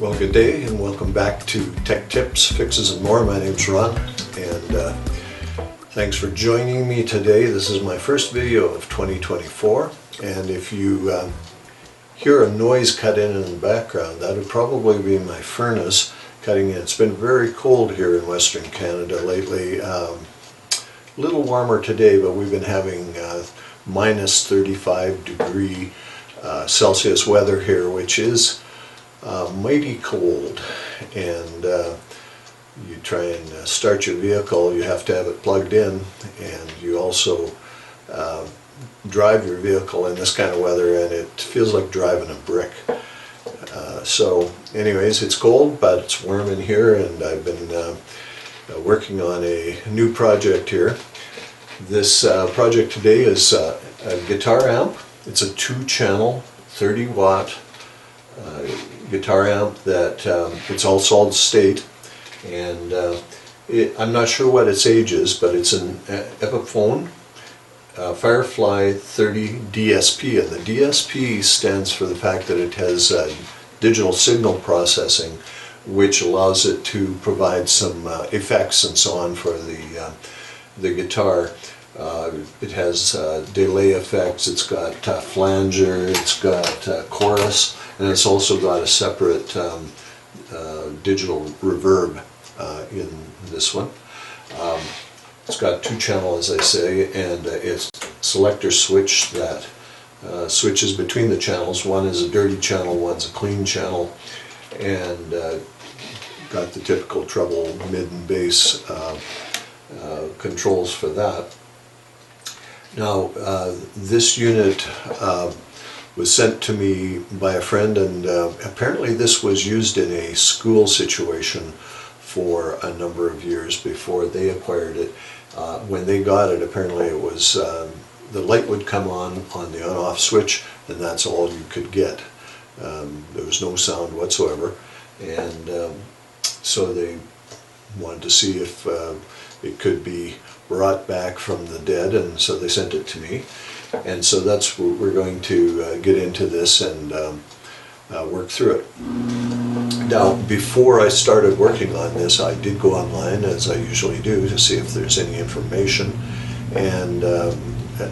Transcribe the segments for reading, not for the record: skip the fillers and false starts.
Well, good day and welcome back to Tech Tips, Fixes and More. My name's Ron and thanks for joining me today. This is my first video of 2024, and if you hear a noise cut in the background, that would probably be my furnace cutting in. It's been very cold here in Western Canada lately. A little warmer today, but we've been having minus 35 degree Celsius weather here, which is mighty cold. And you try and start your vehicle, you have to have it plugged in, and you also drive your vehicle in this kind of weather and it feels like driving a brick. So anyways, it's cold but it's warm in here, and I've been working on a new project here. This project today is a guitar amp. It's a 2-channel 30 watt guitar amp that it's all solid state, and I'm not sure what its age is, but it's an Ephiphone Firefly 30 DSP, and the DSP stands for the fact that it has digital signal processing, which allows it to provide some effects and so on for the guitar. It has delay effects, it's got flanger, it's got chorus, and it's also got a separate digital reverb in this one. It's got 2-channel, as I say, and it's a selector switch that switches between the channels. One is a dirty channel, one's a clean channel, and got the typical treble, mid and bass controls for that. Now, this unit was sent to me by a friend, and apparently this was used in a school situation for a number of years before they acquired it. When they got it, apparently it was the light would come on the on-off switch, and that's all you could get. There was no sound whatsoever, and so they wanted to see if it could be brought back from the dead, and so they sent it to me. And so that's what we're going to get into this and work through it. Now, before I started working on this, I did go online, as I usually do, to see if there's any information. And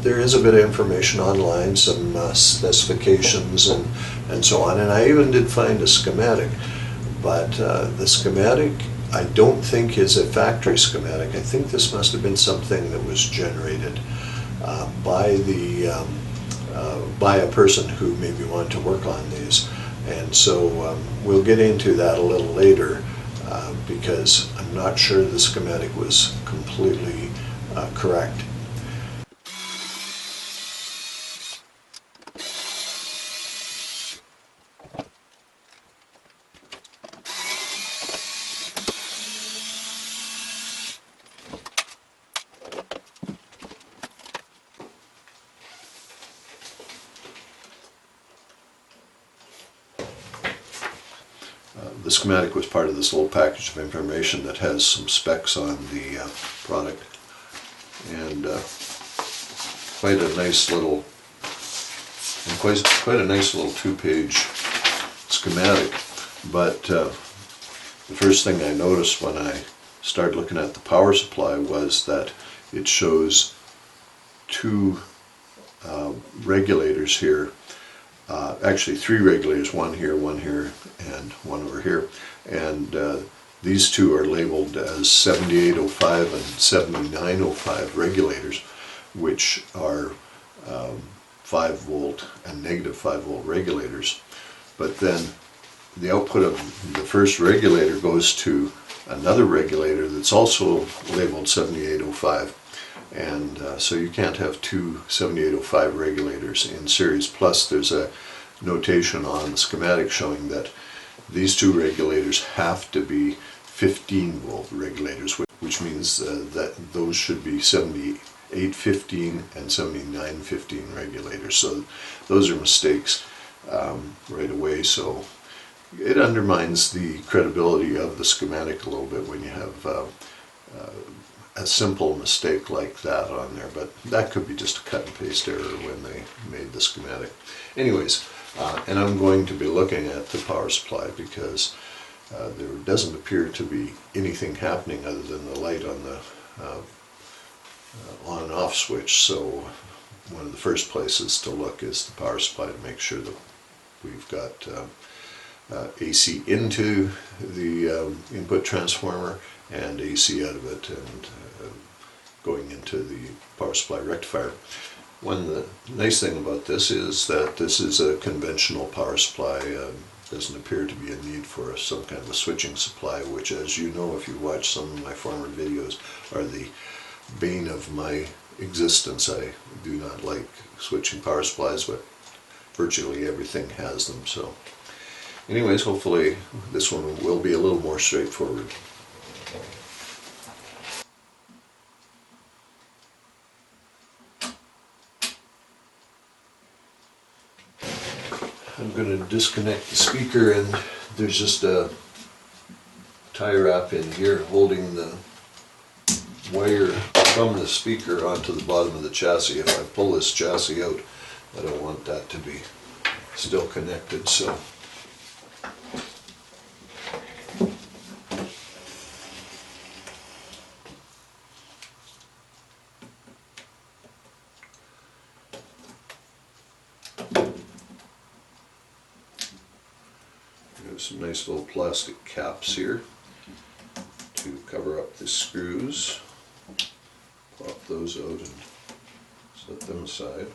there is a bit of information online, some specifications and so on. And I even did find a schematic. But the schematic, I don't think is a factory schematic. I think this must have been something that was generated by a person who maybe wanted to work on these. And so we'll get into that a little later because I'm not sure the schematic was completely correct. The schematic was part of this little package of information that has some specs on the product, and quite a nice little 2-page schematic. But the first thing I noticed when I started looking at the power supply was that it shows 2 regulators here. Actually 3 regulators, one here, and one over here. And these 2 are labeled as 7805 and 7905 regulators, which are 5 volt and negative 5 volt regulators. But then the output of the first regulator goes to another regulator that's also labeled 7805. And so you can't have 2 7805 regulators in series. Plus there's a notation on the schematic showing that these 2 regulators have to be 15 volt regulators, which means that those should be 7815 and 7915 regulators. So those are mistakes right away. So it undermines the credibility of the schematic a little bit when you have a simple mistake like that on there, but that could be just a cut and paste error when they made the schematic. Anyways, And I'm going to be looking at the power supply because there doesn't appear to be anything happening other than the light on the on and off switch. So one of the first places to look is the power supply to make sure that we've got AC into the input transformer and AC out of it, and going into the power supply rectifier. The nice thing about this is that this is a conventional power supply. Doesn't appear to be a need for some kind of a switching supply, which, as you know if you watch some of my former videos, are the bane of my existence. I do not like switching power supplies, but virtually everything has them. So anyways, hopefully this one will be a little more straightforward. I'm going to disconnect the speaker, and there's just a tie wrap in here holding the wire from the speaker onto the bottom of the chassis. If I pull this chassis out, I don't want that to be still connected. So some nice little plastic caps here to cover up the screws. Pop those out and set them aside.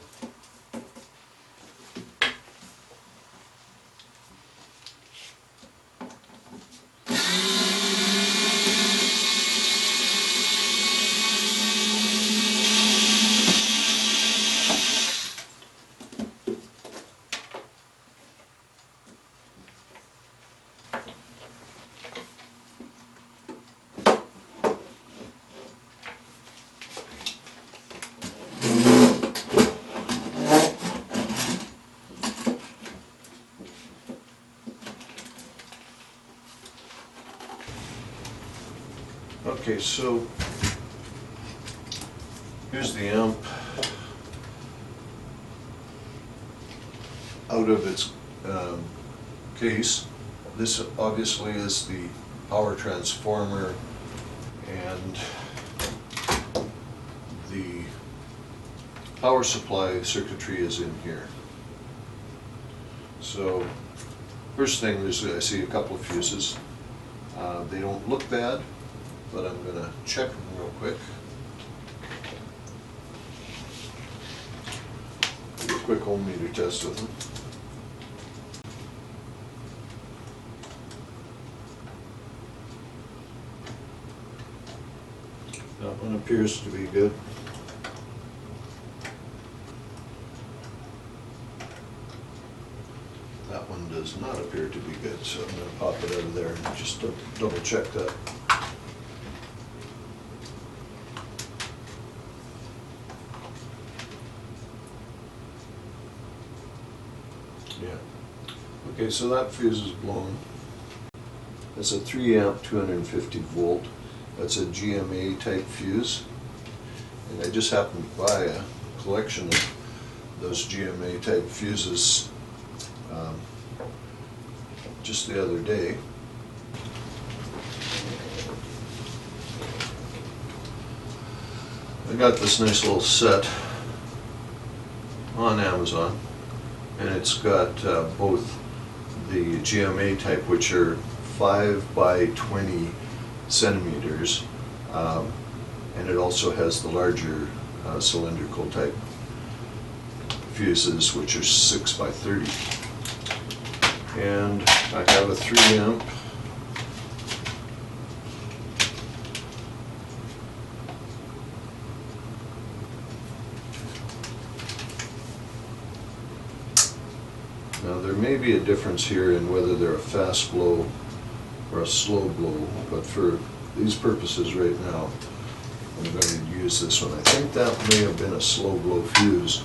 Okay, so here's the amp out of its case. This obviously is the power transformer, and the power supply circuitry is in here. So first thing is, I see a couple of fuses. They don't look bad, but I'm going to check them real quick. Do a quick ohmmeter test with them. That one appears to be good. That one does not appear to be good, so I'm going to pop it out of there and just double check that. Yeah. Okay, so that fuse is blown. That's a 3 amp 250 volt. That's a GMA type fuse. And I just happened to buy a collection of those GMA type fuses just the other day. I got this nice little set on Amazon, and it's got both the GMA type, which are 5 by 20 centimeters, and it also has the larger cylindrical type fuses, which are 6 by 30. And I have a 3 amp Now there may be a difference here in whether they're a fast blow or a slow blow, but for these purposes right now, I'm going to use this one. I think that may have been a slow blow fuse.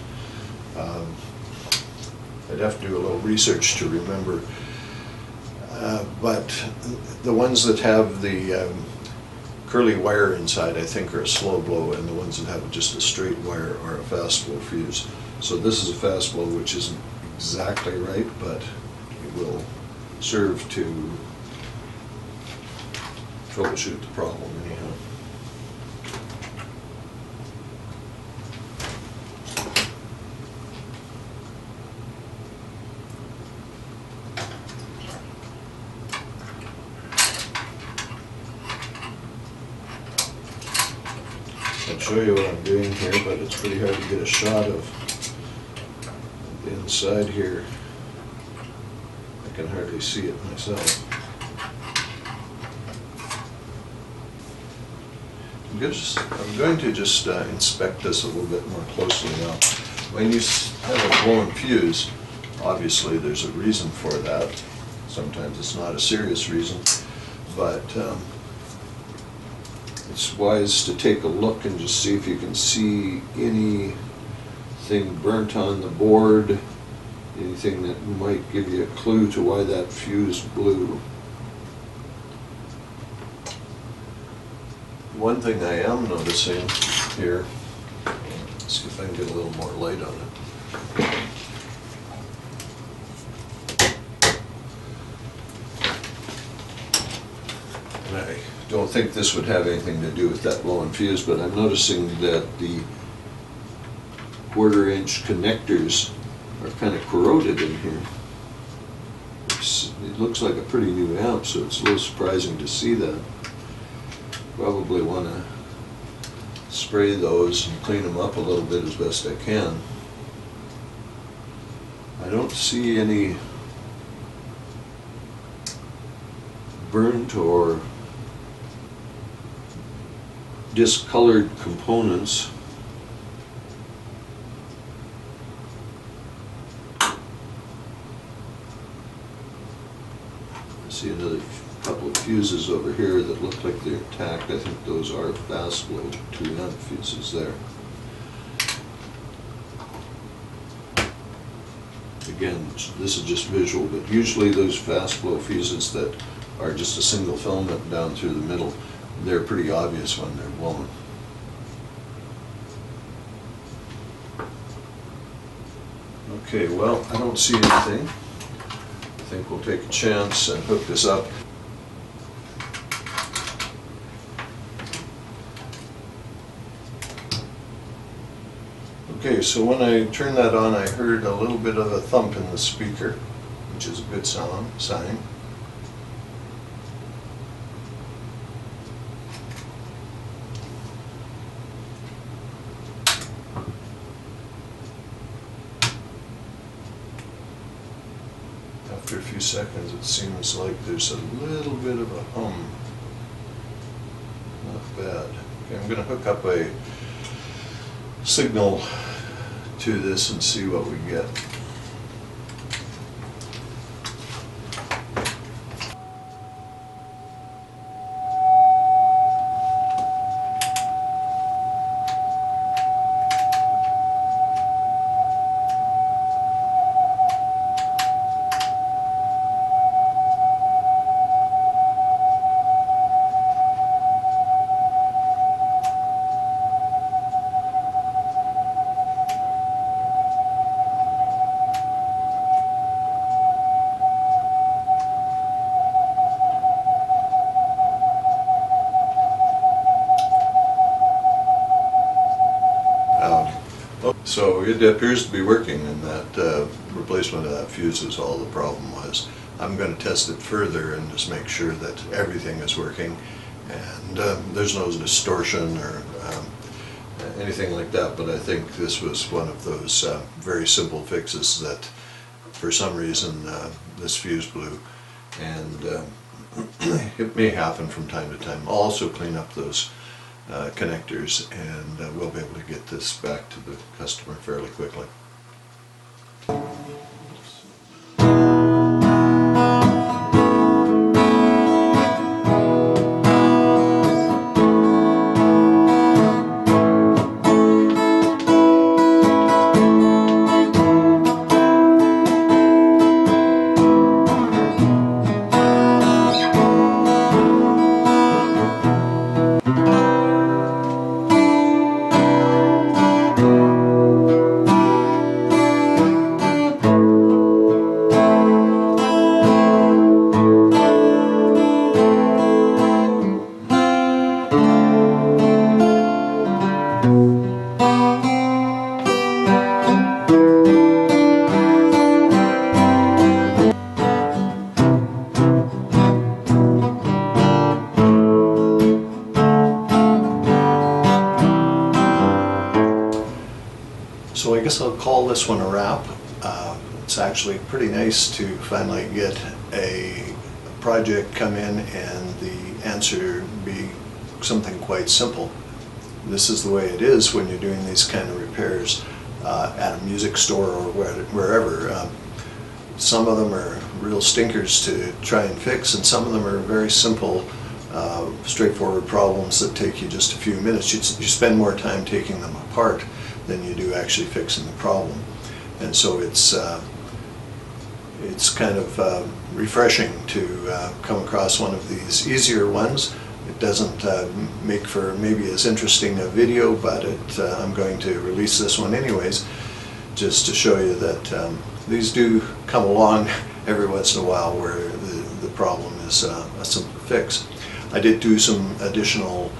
I'd have to do a little research to remember, but the ones that have the curly wire inside I think are a slow blow, and the ones that have just a straight wire are a fast blow fuse. So this is a fast blow, which isn't exactly right, but it will serve to troubleshoot the problem anyhow. I'll show you what I'm doing here, but it's pretty hard to get a shot of the inside here. I can hardly see it myself. I'm going to just inspect this a little bit more closely now. When you have a blown fuse, obviously there's a reason for that. Sometimes it's not a serious reason, but it's wise to take a look and just see if you can see anything burnt on the board, anything that might give you a clue to why that fuse blew. One thing I am noticing here, let's see if I can get a little more light on it. And I don't think this would have anything to do with that blown fuse, but I'm noticing that the 1/4-inch connectors are kind of corroded in here. It looks like a pretty new amp, so it's a little surprising to see that. Probably want to spray those and clean them up a little bit as best I can. I don't see any burnt or discolored components. I see another couple of fuses over here that look like they're intact. I think those are fast flow 2-amp fuses there. Again, this is just visual, but usually those fast flow fuses that are just a single filament down through the middle, they're pretty obvious when they're blown. Okay, well, I don't see anything. I think we'll take a chance and hook this up. Okay, so when I turned that on, I heard a little bit of a thump in the speaker, which is a good sign. After a few seconds, it seems like there's a little bit of a hum. Not bad. Okay, I'm going to hook up a signal to this and see what we get. So it appears to be working, and that replacement of that fuse is all the problem was. I'm going to test it further and just make sure that everything is working and there's no distortion or anything like that, but I think this was one of those very simple fixes that for some reason this fuse blew, and it may happen from time to time. I'll also clean up those connectors, and we'll be able to get this back to the customer fairly quickly. call this one a wrap. It's actually pretty nice to finally get a project come in and the answer be something quite simple. This is the way it is when you're doing these kind of repairs at a music store or wherever. Some of them are real stinkers to try and fix, and some of them are very simple, straightforward problems that take you just a few minutes. You spend more time taking them apart than you do actually fixing the problem. And so it's kind of refreshing to come across one of these easier ones. It doesn't make for maybe as interesting a video, but I'm going to release this one anyways, just to show you that these do come along every once in a while where the problem is a simple fix. I did do some additional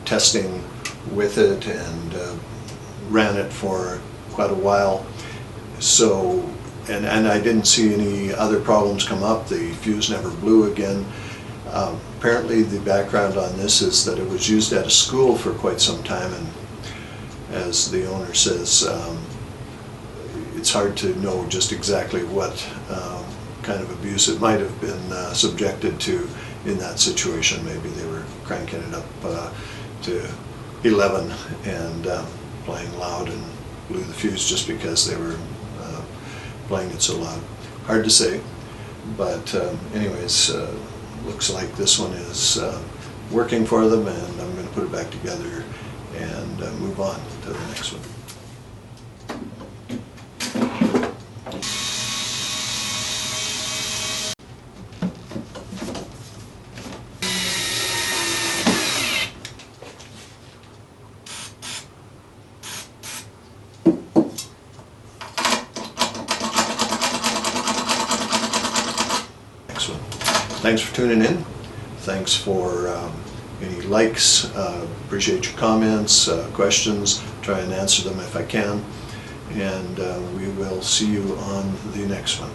testing with it and ran it for quite a while. So, and I didn't see any other problems come up. The fuse never blew again. Apparently the background on this is that it was used at a school for quite some time, and as the owner says, it's hard to know just exactly what kind of abuse it might have been subjected to in that situation. Maybe they were cranking it up to 11 and playing loud and blew the fuse just because they were playing it so loud. Hard to say, but anyways, looks like this one is working for them, and I'm going to put it back together and move on to the next one. Thanks for tuning in. Thanks for any likes. Appreciate your comments, questions. Try and answer them if I can. And we will see you on the next one.